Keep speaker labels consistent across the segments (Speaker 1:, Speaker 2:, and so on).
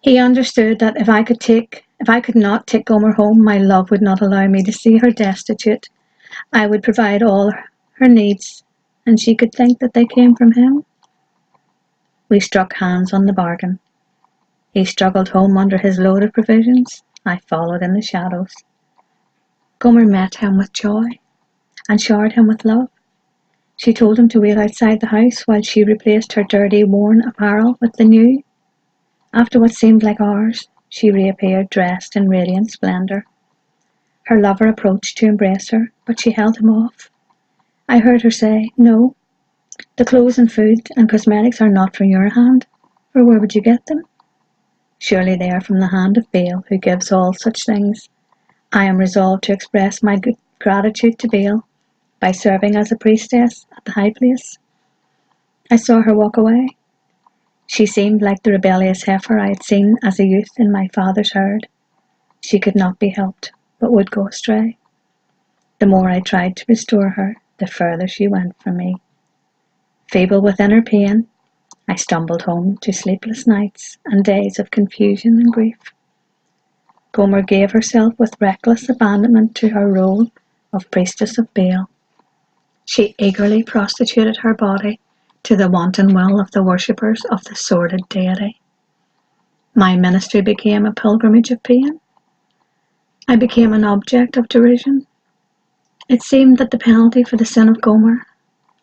Speaker 1: He understood that if I could not take Gomer home, my love would not allow me to see her destitute. I would provide all her needs, and she could think that they came from him. We struck hands on the bargain. He struggled home under his load of provisions. I followed in the shadows. Gomer met him with joy and showered him with love. She told him to wait outside the house while she replaced her dirty, worn apparel with the new. After what seemed like hours, she reappeared dressed in radiant splendour. Her lover approached to embrace her, but she held him off. I heard her say, "No, the clothes and food and cosmetics are not from your hand, for where would you get them? Surely they are from the hand of Baal, who gives all such things. I am resolved to express my gratitude to Baal by serving as a priestess at the high place." I saw her walk away. She seemed like the rebellious heifer I had seen as a youth in my father's herd. She could not be helped, but would go astray. The more I tried to restore her, the further she went from me. Feeble with inner pain, I stumbled home to sleepless nights and days of confusion and grief. Gomer gave herself with reckless abandonment to her role of priestess of Baal. She eagerly prostituted her body to the wanton will of the worshippers of the sordid deity. My ministry became a pilgrimage of pain. I became an object of derision. It seemed that the penalty for the sin of Gomer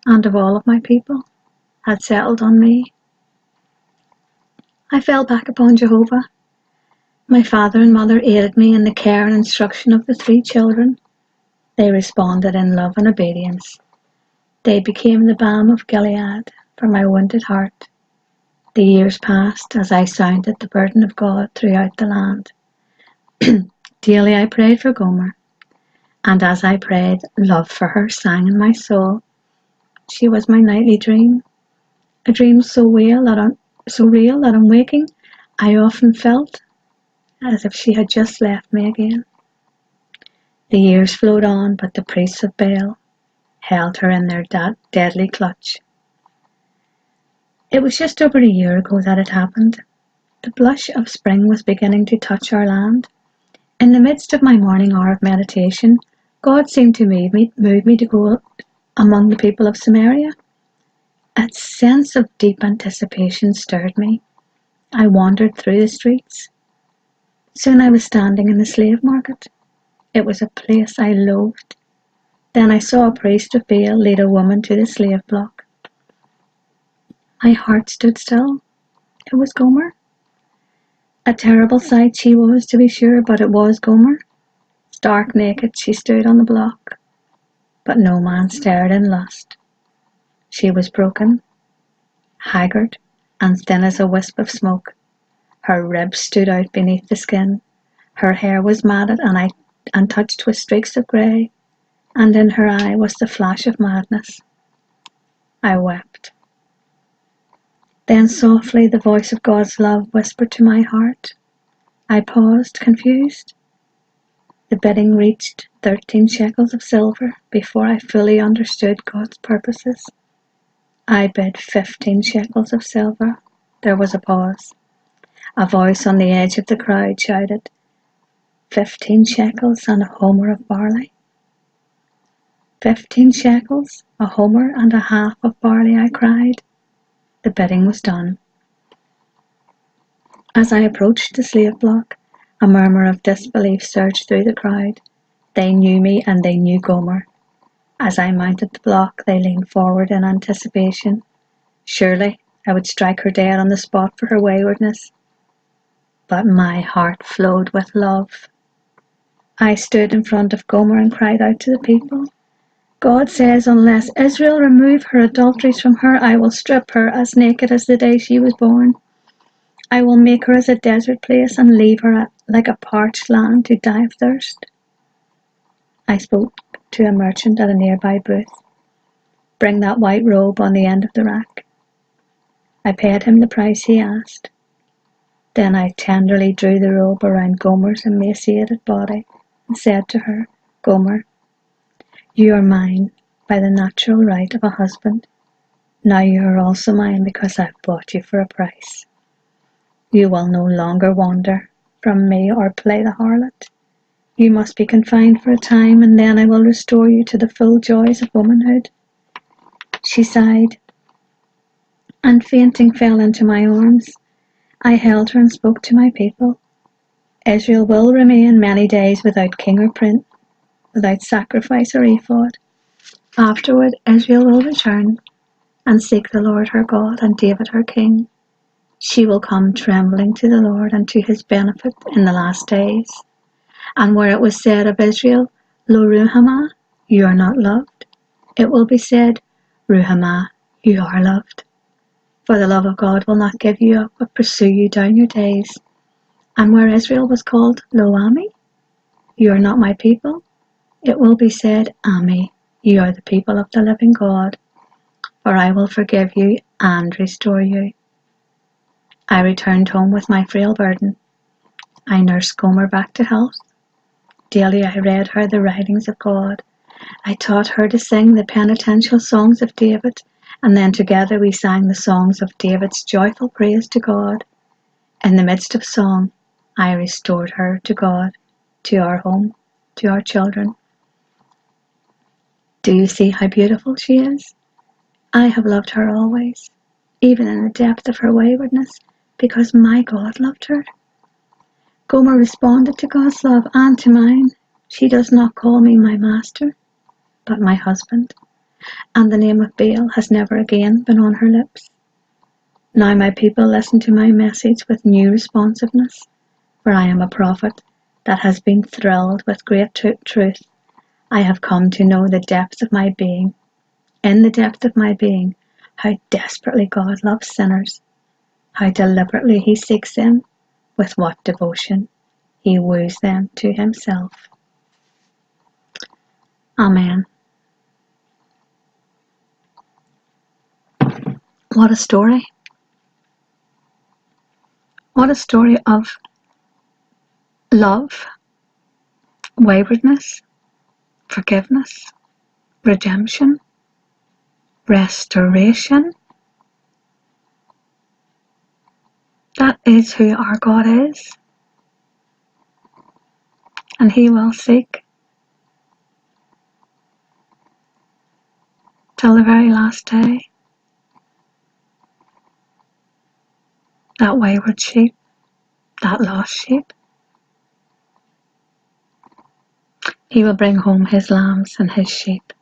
Speaker 1: and of all of my people had settled on me. I fell back upon Jehovah. My father and mother aided me in the care and instruction of the 3 children. They responded in love and obedience. They became the balm of Gilead for my wounded heart. The years passed as I sounded the burden of God throughout the land. Daily I prayed for Gomer, and as I prayed, love for her sang in my soul. She was my nightly dream, a dream so real that on waking I often felt as if she had just left me again. The years flowed on, but the priests of Baal held her in their deadly clutch. It was just over a year ago that it happened. The blush of spring was beginning to touch our land. In the midst of my morning hour of meditation, God seemed to move me to go among the people of Samaria. A sense of deep anticipation stirred me. I wandered through the streets. Soon I was standing in the slave market. It was a place I loathed. Then I saw a priest of Baal lead a woman to the slave block. My heart stood still. It was Gomer. A terrible sight she was, to be sure, but it was Gomer. Stark naked she stood on the block, but no man stared in lust. She was broken, haggard, and thin as a wisp of smoke. Her ribs stood out beneath the skin. Her hair was matted and touched with streaks of grey, and in her eye was the flash of madness. I wept. Then softly the voice of God's love whispered to my heart. I paused, confused. The bidding reached 13 shekels of silver before I fully understood God's purposes. I bid 15 shekels of silver. There was a pause. A voice on the edge of the crowd shouted, 15 shekels and a homer of barley. 15 shekels, a homer and a half of barley, I cried. The bidding was done. As I approached the slave block, a murmur of disbelief surged through the crowd. They knew me and they knew Gomer. As I mounted the block, they leaned forward in anticipation. Surely I would strike her dead on the spot for her waywardness. But my heart flowed with love. I stood in front of Gomer and cried out to the people, God says, unless Israel remove her adulteries from her, I will strip her as naked as the day she was born. I will make her as a desert place and leave her like a parched land to die of thirst. I spoke to a merchant at a nearby booth. Bring that white robe on the end of the rack. I paid him the price he asked. Then I tenderly drew the robe around Gomer's emaciated body and said to her, Gomer, you are mine by the natural right of a husband. Now you are also mine because I've bought you for a price. You will no longer wander from me or play the harlot. You must be confined for a time, and then I will restore you to the full joys of womanhood." She sighed, and fainting fell into my arms. I held her and spoke to my people. "Israel will remain many days without king or prince, without sacrifice or ephod. Afterward Israel will return and seek the Lord her God and David her king. She will come trembling to the Lord and to his benefit in the last days. And where it was said of Israel, Lo Ruhamah, you are not loved, it will be said, Ruhamah, you are loved. For the love of God will not give you up, but pursue you down your days. And where Israel was called Lo Ami, you are not my people, it will be said, Ami, you are the people of the living God. For I will forgive you and restore you." I returned home with my frail burden. I nursed Gomer back to health. Daily I read her the writings of God. I taught her to sing the penitential songs of David, and then together we sang the songs of David's joyful praise to God. In the midst of song, I restored her to God, to our home, to our children. Do you see how beautiful she is? I have loved her always, even in the depth of her waywardness, because my God loved her. Gomer responded to God's love and to mine. She does not call me my master, but my husband, and the name of Baal has never again been on her lips. Now my people listen to my message with new responsiveness, for I am a prophet that has been thrilled with great truth. I have come to know the depth of my being, in the depth of my being, how desperately God loves sinners, how deliberately he seeks them, with what devotion he woos them to himself. Amen. What a story. What a story of love, waywardness, forgiveness, redemption, restoration. That is who our God is. And he will seek till the very last day that wayward sheep, that lost sheep. He will bring home his lambs and his sheep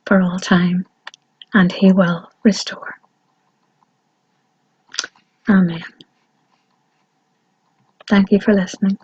Speaker 1: for all time, and he will restore. Amen. Thank you for listening.